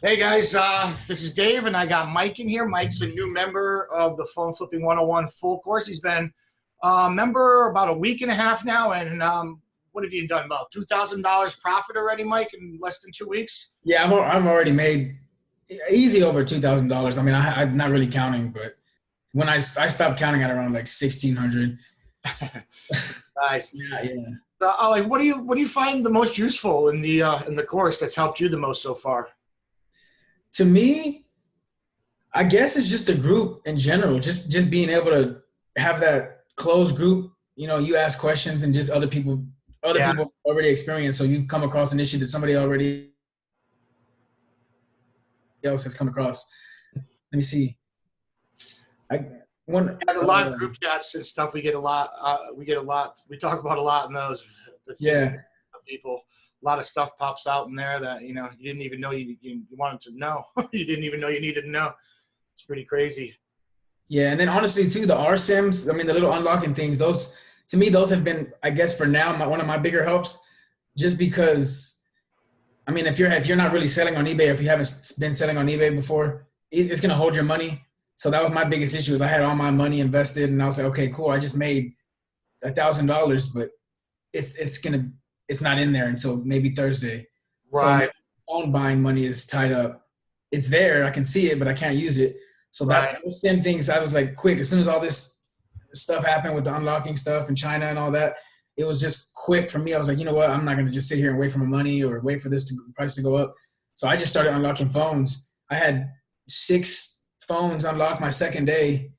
Hey guys, this is Dave, and I got Mike in here. Mike's a new member of the Phone Flipping 101 full course. He's been a member about a week and a half now, and what have you done? About $2,000 profit already, Mike, in less than 2 weeks? Yeah, I've already made easy over $2,000. I mean, I'm not really counting, but when I stopped counting at around like 1,600. Nice. Yeah, yeah. Like, what do you find the most useful in the course that's helped you the most so far? To me, I guess it's just the group in general. Just being able to have that closed group. You know, you ask questions and just other Yeah, people already experienced. So you've come across an issue that somebody already else has come across. Let me see. I one. yeah. The live group chats and stuff, we get a lot. We get a lot. We talk about a lot in those. That seems to Yeah. be people. A lot of stuff pops out in there that you didn't even know you wanted to know. You didn't even know you needed to know. It's pretty crazy. Yeah, and then honestly too, the R Sims, I mean the little unlocking things, those to me those have been, I guess for now, one of my bigger helps, just because I mean if you're not really selling on eBay, if you haven't been selling on eBay before, it's gonna hold your money. So that was my biggest issue is I had all my money invested and I was like, okay, cool, I just made $1,000, but it's not in there until maybe Thursday. So now Right, phone buying money is tied up. It's there, I can see it, but I can't use it. So that right. those same things, I was like, quick. As soon as all this stuff happened with the unlocking stuff in China and all that, it was just quick for me. I was like, you know what? I'm not going to just sit here and wait for my money or wait for price to go up. So I just started unlocking phones. I had 6 phones unlocked my second day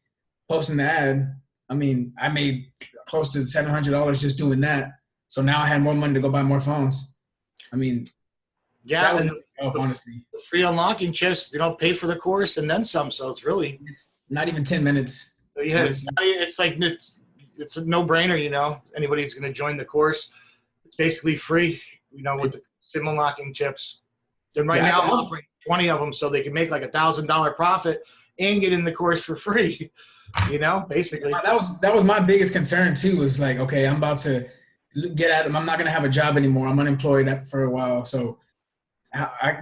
posting the ad. I mean, I made close to $700 just doing that. So now I had more money to go buy more phones. I mean, that Yeah, was and help, the honestly. free unlocking chips, pay for the course and then some. So it's really, It's not even 10 minutes, yeah, honestly. it's a no brainer. Anybody who's going to join the course, it's basically free. With the SIM unlocking chips. And right Yeah, now I'm offering 20 of them so they can make like $1,000 profit and get in the course for free. Basically. that was my biggest concern too. Was like, okay, I'm about to get at them. I'm not gonna have a job anymore. I'm unemployed for a while. So,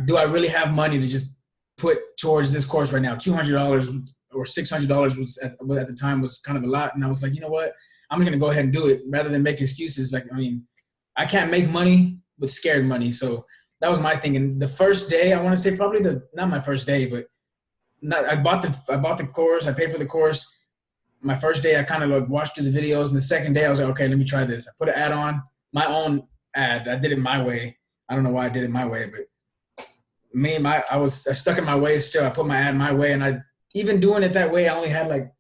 do I really have money to just put towards this course right now? $200 or $600 at the time was kind of a lot, and I was like, you know what? I'm just gonna go ahead and do it rather than make excuses. Like, I mean, I can't make money with scared money. So that was my thing. And the first day, I want to say probably not my first day, but I bought the course. I paid for the course. My first day, I kind of like watched through the videos, and the second day, I was like, okay, let me try this. I put an ad on, my own ad. I did it my way. I don't know why I did it my way, but I stuck in my way still. I put my ad my way, and I even doing it that way, I only had like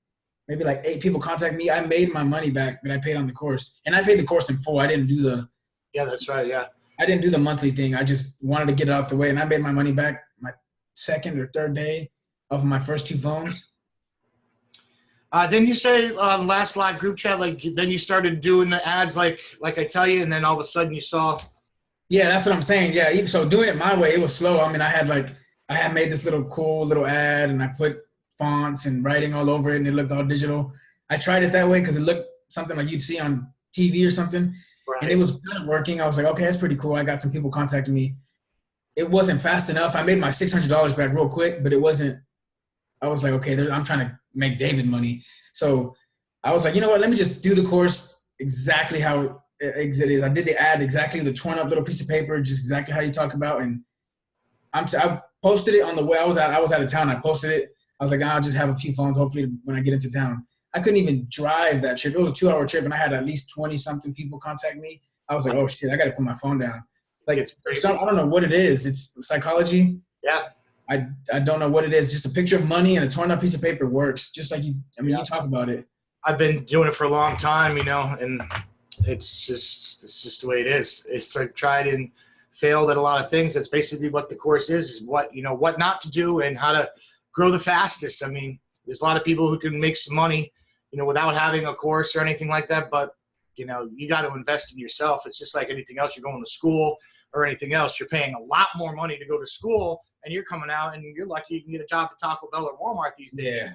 maybe like 8 people contact me. I made my money back that I paid on the course, and I paid the course in full. Yeah, that's right. Yeah. I didn't do the monthly thing. I just wanted to get it out the way, and I made my money back my second or third day of my first 2 phones. Then you say last live group chat, like then you started doing the ads like I tell you, and then all of a sudden you saw. Yeah, that's what I'm saying. Yeah, so doing it my way, it was slow. I mean, I had made this little cool little ad, and I put fonts and writing all over it, and it looked all digital. I tried it that way because it looked something like you'd see on TV or something, and it Right. was kind of working. I was like, okay, that's pretty cool. I got some people contacting me. It wasn't fast enough. I made my $600 back real quick, but it wasn't. I was like, okay, I'm trying to make David money. So I was like, you know what? Let me just do the course exactly how it is. I did the ad exactly, the torn up little piece of paper, just exactly how you talk about. And I posted it on the way I was out of town. I posted it. I was like, I'll just have a few phones. Hopefully, when I get into town, I couldn't even drive that trip. It was a 2-hour trip, and I had at least 20 something people contact me. I was like, oh shit, I got to put my phone down. Like It's for crazy. I don't know what it is. It's psychology. Yeah. I don't know what it is. Just a picture of money and a torn up piece of paper works. Just like you. I mean, Yeah. you talk about it. I've been doing it for a long time, and it's just the way it is. It's like tried and failed at a lot of things. That's basically what the course is what not to do and how to grow the fastest. I mean, there's a lot of people who can make some money, without having a course or anything like that, but you got to invest in yourself. It's just like anything else. You're going to school or anything else. You're paying a lot more money to go to school, and you're coming out and you're lucky you can get a job at Taco Bell or Walmart these days. Yeah.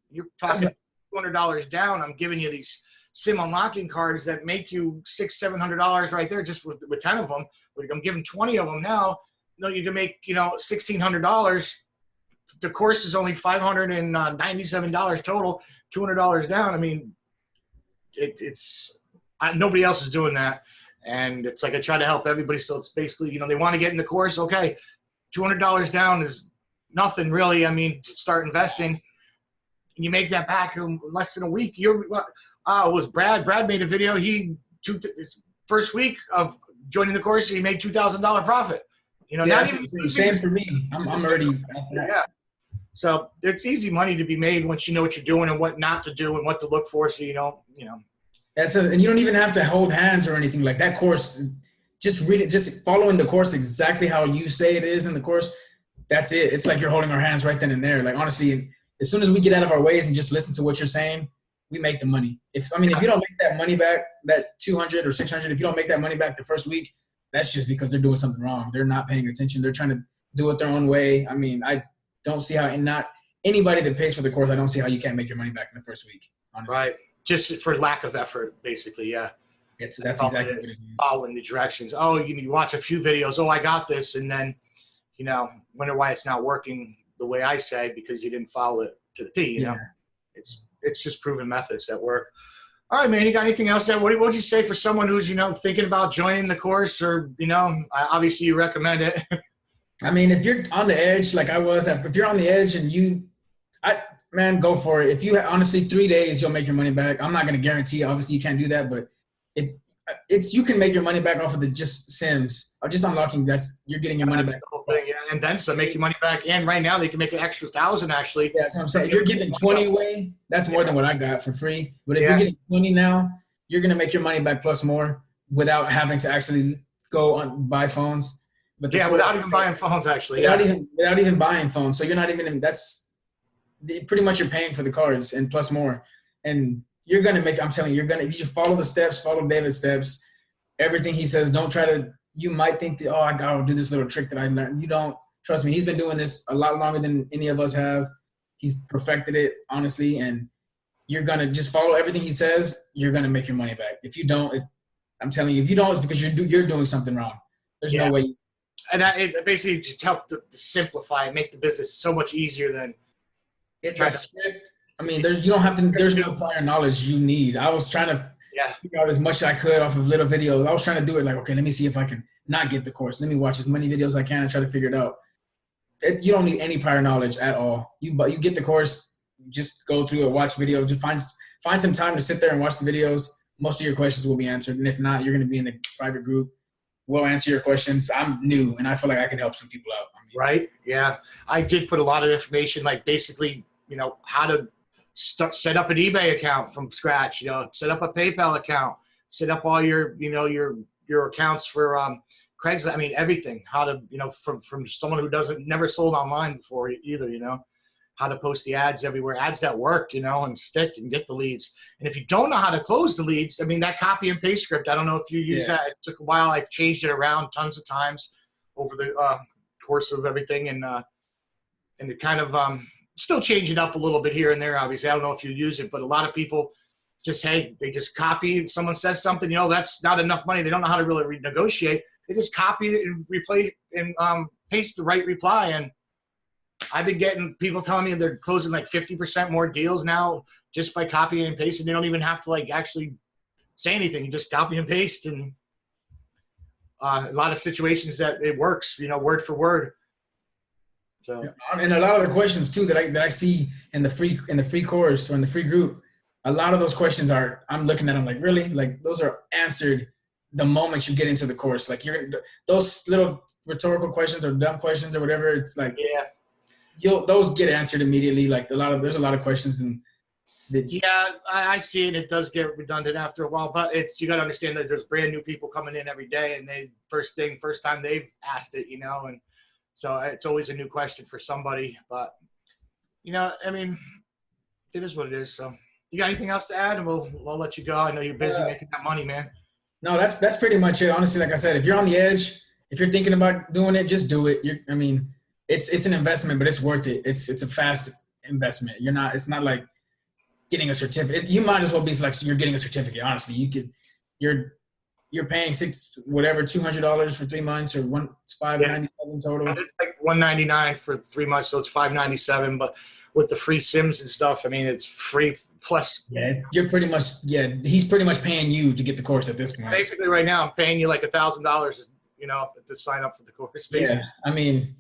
You're That's talking $200 down. I'm giving you these SIM unlocking cards that make you $600-700 right there just with 10 of them. But I'm giving 20 of them now. no, you can make, $1,600. The course is only $597 total, $200 down. I mean, nobody else is doing that. And it's like I try to help everybody. So it's basically, they want to get in the course. Okay, $200 down is nothing really. I mean, to start investing, and you make that back in less than a week. It was Brad. Brad made a video. His first week of joining the course, he made $2,000 profit. Not even same for me. I'm already. Yeah. So it's easy money to be made once you know what you're doing and what not to do and what to look for. So and you don't even have to hold hands or anything like that. Course, just read it, just following the course exactly how you say it is in the course. That's it. It's like you're holding our hands right then and there. Like, honestly, as soon as we get out of our ways and just listen to what you're saying, we make the money. If you don't make that money back, that 200 or 600, if you don't make that money back the first week, that's just because they're doing something wrong. They're not paying attention. They're trying to do it their own way. I mean, I don't see how, and not anybody that pays for the course, I don't see how you can't make your money back in the first week, honestly. Right. Just for lack of effort, basically, yeah. That's exactly what it is. Following the directions. Oh, you watch a few videos. Oh, I got this. And then, wonder why it's not working the way I say because you didn't follow it to the T, you know? It's just proven methods that work. All right, man, you got anything else? What would you say for someone who's, thinking about joining the course or, obviously you recommend it? I mean, if you're on the edge, like I was, if you're on the edge and man, go for it. If you honestly 3 days, you'll make your money back. I'm not going to guarantee, obviously you can't do that, but you can make your money back off of the just Sims or just unlocking. You're getting your money back. The whole thing, yeah. And then some make your money back. And right now they can make an extra 1,000 actually. Yeah, that's what I'm saying. If you're giving 20 away, that's more than what I got for free. But if you're getting 20 now, you're going to make your money back plus more without having to actually buy phones. But without even buying phones, actually. Without even buying phones. So you're not even pretty much you're paying for the cards and plus more. And you're going to make, I'm telling you, if you just follow the steps, follow David's steps, everything he says, you might think that, I got to do this little trick that I learned. You don't. Trust me, he's been doing this a lot longer than any of us have. He's perfected it, honestly. And you're going to just follow everything he says. You're going to make your money back. If you don't, I'm telling you, if you don't, it's because you're doing something wrong. There's no way. And it basically just helped to simplify and make the business so much easier than script. I mean, you don't have to. There's no prior knowledge you need. I was trying to figure out as much as I could off of little videos. I was trying to do it like, okay, let me see if I can not get the course. Let me watch as many videos as I can and try to figure it out. You don't need any prior knowledge at all. You get the course, just go through it, watch videos, just find some time to sit there and watch the videos. Most of your questions will be answered, and if not, you're going to be in the private group. We'll answer your questions. I'm new, and I feel like I can help some people out. Right? Yeah. I did put a lot of information, like basically, how to set up an eBay account from scratch, set up a PayPal account, set up all your, your accounts for Craigslist. I mean, everything. How to, from someone who never sold online before either, how to post the ads everywhere, ads that work, and stick and get the leads. And if you don't know how to close the leads, I mean, that copy and paste script, I don't know if you use that. It took a while. I've changed it around tons of times over the course of everything. And it kind of still change it up a little bit here and there. Obviously, I don't know if you use it, but a lot of people they just copy. If someone says something, that's not enough money. They don't know how to really renegotiate. They just copy it and replay and paste the right reply. And I've been getting people telling me they're closing like 50% more deals now just by copying and pasting. They don't even have to actually say anything. You just copy and paste, and a lot of situations that it works, word for word. So, and a lot of the questions too that I see in the free course or in the free group, a lot of those questions I'm looking at them like, really? Like, those are answered the moment you get into the course. Like, those little rhetorical questions or dumb questions or whatever. It's like, those get answered immediately. Like, there's a lot of questions I see it. It does get redundant after a while, but you got to understand that there's brand new people coming in every day, and first time they've asked it, and so it's always a new question for somebody. But I mean, it is what it is. So, you got anything else to add? And we'll let you go. I know you're busy making that money, man. No, that's pretty much it. Honestly, like I said, if you're on the edge, if you're thinking about doing it, just do it. It's an investment, but it's worth it. It's a fast investment. It's not like getting a certificate. You might as well be like, you're getting a certificate. Honestly, you're paying $200 for 3 months, or it's $597 total. It's like $199 for 3 months, so it's $597. But with the free Sims and stuff, I mean, it's free plus. Yeah, he's pretty much paying you to get the course at this point. Basically, right now, I'm paying you like $1,000, to sign up for the course. Basically. Yeah, I mean,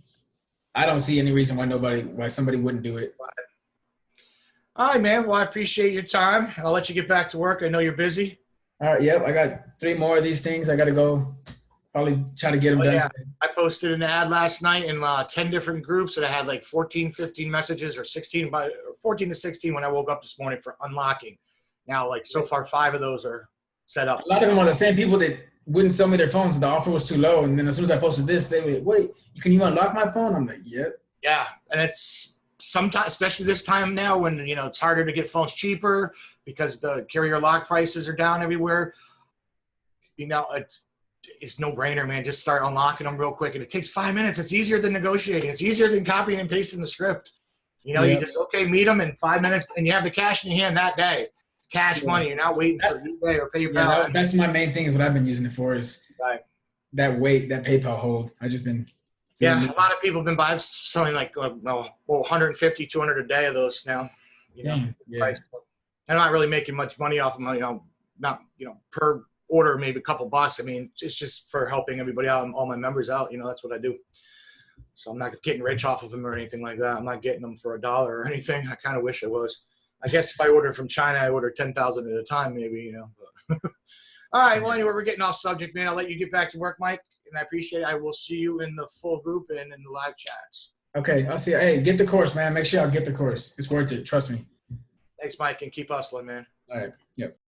I don't see any reason why somebody wouldn't do it. All right, man. Well, I appreciate your time. I'll let you get back to work. I know you're busy. All right. Yep. I got 3 more of these things. I got to go probably try to get them done. Yeah. I posted an ad last night in 10 different groups, and I had like 14, 15 messages, or 14 to 16 when I woke up this morning for unlocking. Now, like so far, 5 of those are set up. A lot of them are the same people that wouldn't sell me their phones. The offer was too low. And then as soon as I posted this, they went, wait, can you unlock my phone? I'm like, yeah. Yeah. And it's sometimes, especially this time now when, it's harder to get phones cheaper because the carrier lock prices are down everywhere. It's no brainer, man. Just start unlocking them real quick. And it takes 5 minutes. It's easier than negotiating. It's easier than copying and pasting the script. You just, meet them in 5 minutes and you have the cash in your hand that day. It's cash money. You're not waiting for eBay or PayPal. Yeah, that's my main thing is what I've been using it for is that PayPal hold. I just been. Yeah, a lot of people have been selling like 150, 200 a day of those now. I'm not really making much money off of them. Not per order, maybe a couple bucks. I mean, it's just for helping everybody out and all my members out. That's what I do. So I'm not getting rich off of them or anything like that. I'm not getting them for $1 or anything. I kind of wish I was. I guess if I ordered from China, I order 10,000 at a time, maybe. But all right. Well, anyway, we're getting off subject, man. I'll let you get back to work, Mike. And I appreciate it. I will see you in the full group and in the live chats. Okay. I'll see you. Hey, get the course, man. Make sure y'all get the course. It's worth it. Trust me. Thanks, Mike. And keep hustling, man. All right. Yep.